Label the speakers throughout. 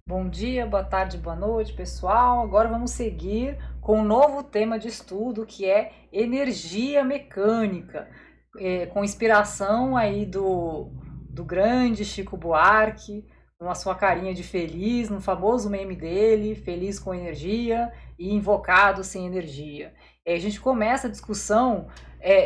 Speaker 1: Bom dia, boa tarde, boa noite, pessoal. Agora vamos seguir com um novo tema de estudo que é energia mecânica, com inspiração aí do grande Chico Buarque, com a sua carinha de feliz, no famoso meme dele, feliz com energia e invocado sem energia. A gente começa a discussão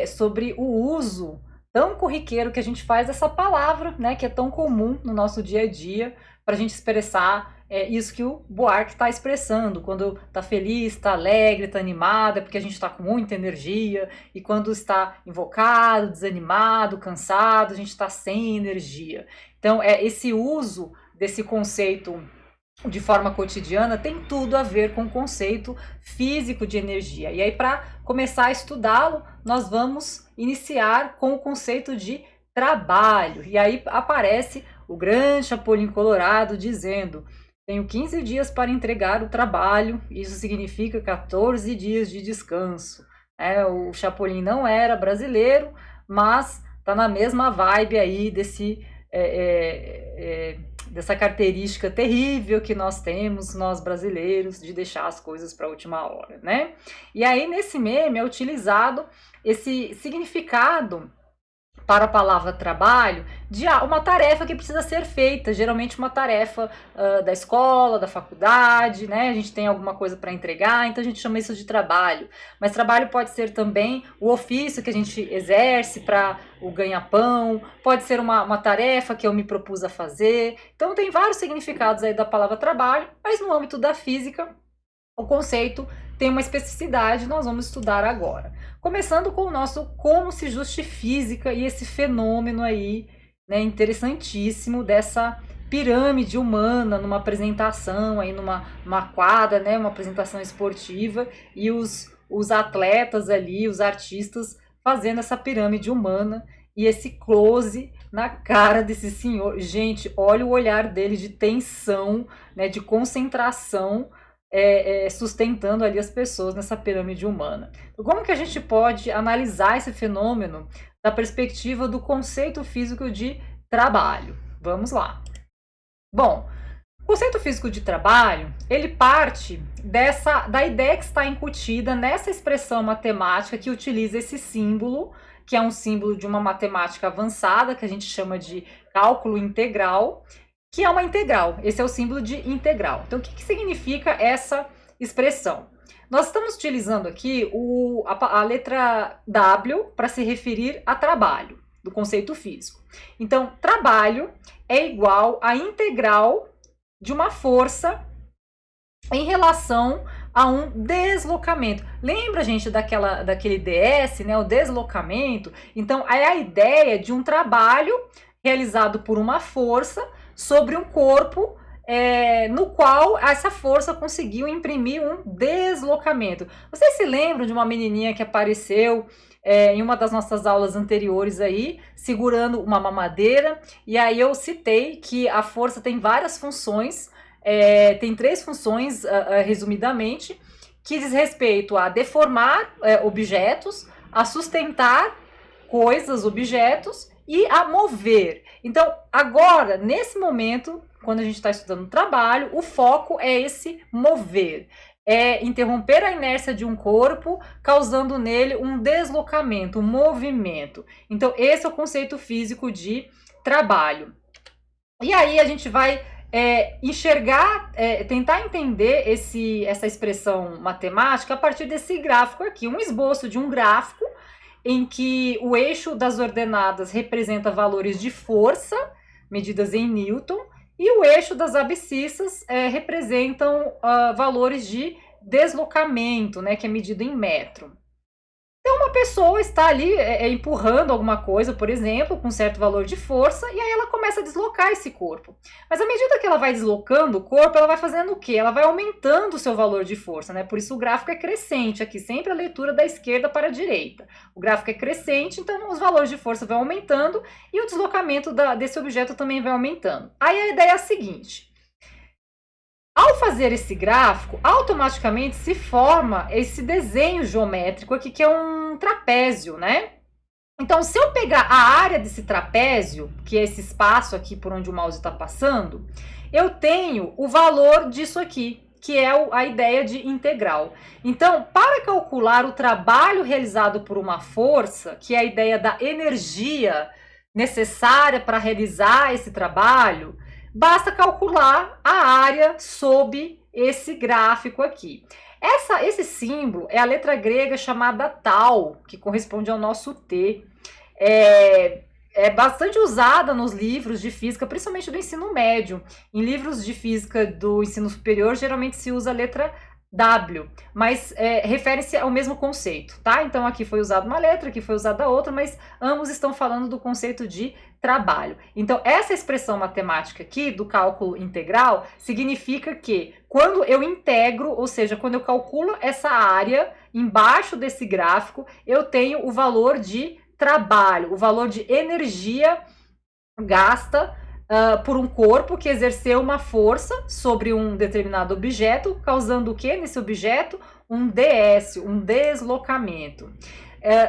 Speaker 1: sobre o uso tão corriqueiro que a gente faz dessa palavra, né, que é tão comum no nosso dia a dia, para a gente expressar isso que o Buarque está expressando. Quando está feliz, está alegre, está animado, é porque a gente está com muita energia. E quando está invocado, desanimado, cansado, a gente está sem energia. Então, esse uso desse conceito de forma cotidiana tem tudo a ver com o conceito físico de energia. E aí, para começar a estudá-lo, nós vamos iniciar com o conceito de trabalho. E aí aparece o grande Chapolin Colorado dizendo: tenho 15 dias para entregar o trabalho, isso significa 14 dias de descanso. O Chapolin não era brasileiro, mas está na mesma vibe aí dessa característica terrível que nós temos, nós brasileiros, de deixar as coisas para a última hora, né? E aí nesse meme é utilizado esse significado para a palavra trabalho, de uma tarefa que precisa ser feita, geralmente uma tarefa da escola, da faculdade, né? A gente tem alguma coisa para entregar, então a gente chama isso de trabalho. Mas trabalho pode ser também o ofício que a gente exerce para o ganha-pão, pode ser uma tarefa que eu me propus a fazer. Então tem vários significados aí da palavra trabalho, mas no âmbito da física, o conceito tem uma especificidade, nós vamos estudar agora. Começando com o nosso como se justifica e esse fenômeno aí, né, interessantíssimo dessa pirâmide humana numa apresentação aí numa quadra, né, uma apresentação esportiva e os atletas ali, os artistas fazendo essa pirâmide humana e esse close na cara desse senhor. Gente, olha o olhar dele de tensão, né, de concentração, sustentando ali as pessoas nessa pirâmide humana. Então, como que a gente pode analisar esse fenômeno da perspectiva do conceito físico de trabalho? Vamos lá. Bom, o conceito físico de trabalho, ele parte da ideia que está incutida nessa expressão matemática que utiliza esse símbolo, que é um símbolo de uma matemática avançada, que a gente chama de cálculo integral, que é uma integral. Esse é o símbolo de integral. Então, o que significa essa expressão? Nós estamos utilizando aqui a letra W para se referir a trabalho, do conceito físico. Então, trabalho é igual à integral de uma força em relação a um deslocamento. Lembra, gente, daquele DS, né, o deslocamento? Então, é a ideia de um trabalho realizado por uma força sobre um corpo no qual essa força conseguiu imprimir um deslocamento. Vocês se lembram de uma menininha que apareceu em uma das nossas aulas anteriores aí, segurando uma mamadeira, e aí eu citei que a força tem várias funções, tem 3 funções, resumidamente, que diz respeito a deformar objetos, a sustentar coisas, objetos, e a mover. Então, agora, nesse momento, quando a gente está estudando trabalho, o foco é esse mover. É interromper a inércia de um corpo, causando nele um deslocamento, um movimento. Então, esse é o conceito físico de trabalho. E aí a gente vai enxergar, tentar entender essa expressão matemática a partir desse gráfico aqui, um esboço de um gráfico em que o eixo das ordenadas representa valores de força, medidas em Newton, e o eixo das abscissas representam valores de deslocamento, né, que é medido em metro. Então, uma pessoa está ali empurrando alguma coisa, por exemplo, com um certo valor de força, e aí ela começa a deslocar esse corpo. Mas à medida que ela vai deslocando o corpo, ela vai fazendo o quê? Ela vai aumentando o seu valor de força, né? Por isso o gráfico é crescente, aqui sempre a leitura da esquerda para a direita. O gráfico é crescente, então os valores de força vão aumentando e o deslocamento desse objeto também vai aumentando. Aí a ideia é a seguinte: ao fazer esse gráfico, automaticamente se forma esse desenho geométrico aqui, que é um trapézio, né? Então, se eu pegar a área desse trapézio, que é esse espaço aqui por onde o mouse está passando, eu tenho o valor disso aqui, que é a ideia de integral. Então, para calcular o trabalho realizado por uma força, que é a ideia da energia necessária para realizar esse trabalho, basta calcular a área sob esse gráfico aqui. Esse símbolo é a letra grega chamada tau, que corresponde ao nosso T. É bastante usada nos livros de física, principalmente do ensino médio. Em livros de física do ensino superior, geralmente se usa a letra W, mas refere-se ao mesmo conceito, tá? Então aqui foi usada uma letra, aqui foi usada outra, mas ambos estão falando do conceito de trabalho. Então essa expressão matemática aqui do cálculo integral significa que quando eu integro, ou seja, quando eu calculo essa área embaixo desse gráfico, eu tenho o valor de trabalho, o valor de energia gasta por um corpo que exerceu uma força sobre um determinado objeto, causando o que nesse objeto? Um DS, um deslocamento.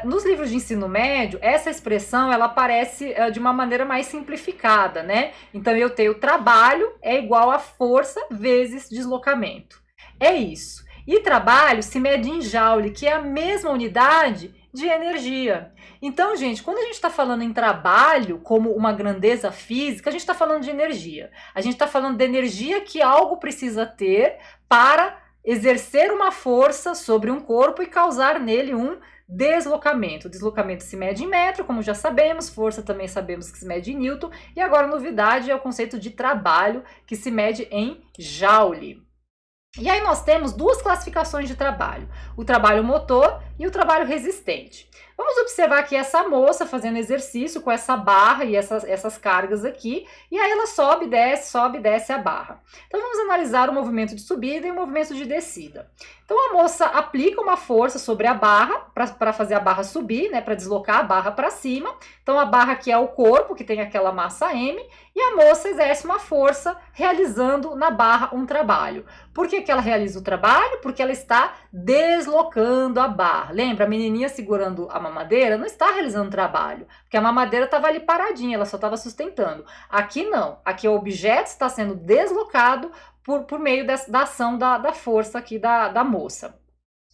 Speaker 1: Nos livros de ensino médio, essa expressão ela aparece de uma maneira mais simplificada, né? Então eu tenho trabalho é igual a força vezes deslocamento. É isso. E trabalho se mede em joule, que é a mesma unidade de energia. Então, gente, quando a gente está falando em trabalho como uma grandeza física, a gente está falando de energia. A gente está falando de energia que algo precisa ter para exercer uma força sobre um corpo e causar nele um deslocamento. O deslocamento se mede em metro, como já sabemos, força também sabemos que se mede em newton, e agora a novidade é o conceito de trabalho, que se mede em joule. E aí nós temos duas classificações de trabalho, o trabalho motor e o trabalho resistente. Vamos observar aqui essa moça fazendo exercício com essa barra e essas cargas aqui, e aí ela sobe e desce a barra. Então vamos analisar o movimento de subida e o movimento de descida. Então a moça aplica uma força sobre a barra para fazer a barra subir, né, para deslocar a barra para cima. Então a barra aqui é o corpo, que tem aquela massa M, e a moça exerce uma força realizando na barra um trabalho. Por que ela realiza o trabalho? Porque ela está deslocando a barra. Lembra, a menininha segurando a mamadeira não está realizando trabalho, porque a mamadeira estava ali paradinha, ela só estava sustentando. Aqui não, aqui o objeto está sendo deslocado por meio da ação da força aqui da moça.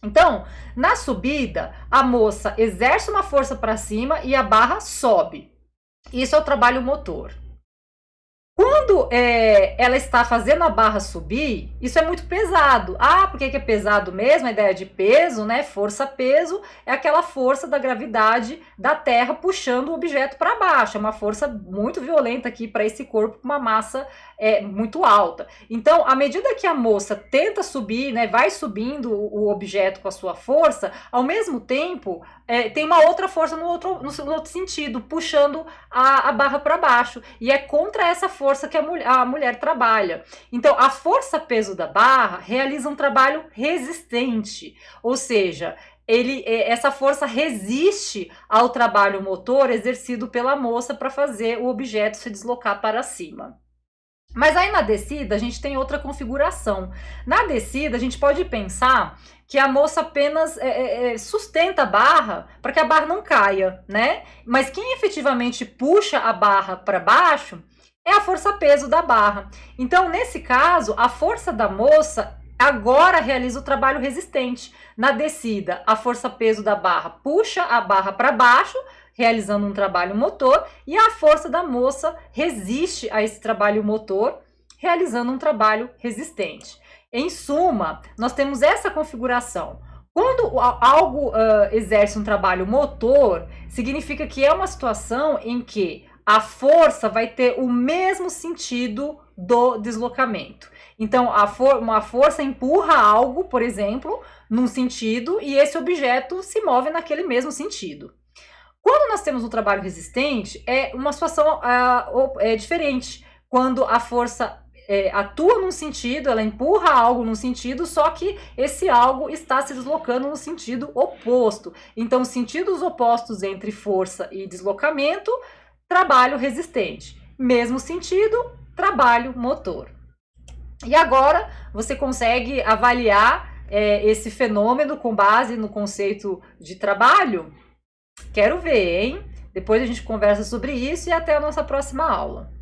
Speaker 1: Então, na subida, a moça exerce uma força para cima e a barra sobe. Isso é o trabalho motor. Quando ela está fazendo a barra subir, isso é muito pesado. Ah, por que é pesado mesmo? A ideia de peso, né? Força-peso é aquela força da gravidade da Terra puxando o objeto para baixo. É uma força muito violenta aqui para esse corpo com uma massa muito alta. Então, à medida que a moça tenta subir, né, vai subindo o objeto com a sua força, ao mesmo tempo tem uma outra força no outro sentido, puxando a barra para baixo. E é contra essa força que a mulher trabalha. Então, a força-peso da barra realiza um trabalho resistente, ou seja, essa força resiste ao trabalho motor exercido pela moça para fazer o objeto se deslocar para cima. Mas aí na descida a gente tem outra configuração. Na descida a gente pode pensar que a moça apenas sustenta a barra para que a barra não caia, né? Mas quem efetivamente puxa a barra para baixo é a força-peso da barra. Então, nesse caso, a força da moça agora realiza o trabalho resistente. Na descida, a força-peso da barra puxa a barra para baixo, realizando um trabalho motor, e a força da moça resiste a esse trabalho motor, realizando um trabalho resistente. Em suma, nós temos essa configuração. Quando algo exerce um trabalho motor, significa que é uma situação em que a força vai ter o mesmo sentido do deslocamento. Então, uma força empurra algo, por exemplo, num sentido, e esse objeto se move naquele mesmo sentido. Quando nós temos um trabalho resistente, é uma situação diferente. Quando a força atua num sentido, ela empurra algo num sentido, só que esse algo está se deslocando no sentido oposto. Então, sentidos opostos entre força e deslocamento, trabalho resistente. Mesmo sentido, trabalho motor. E agora você consegue avaliar esse fenômeno com base no conceito de trabalho? Quero ver, hein? Depois a gente conversa sobre isso e até a nossa próxima aula.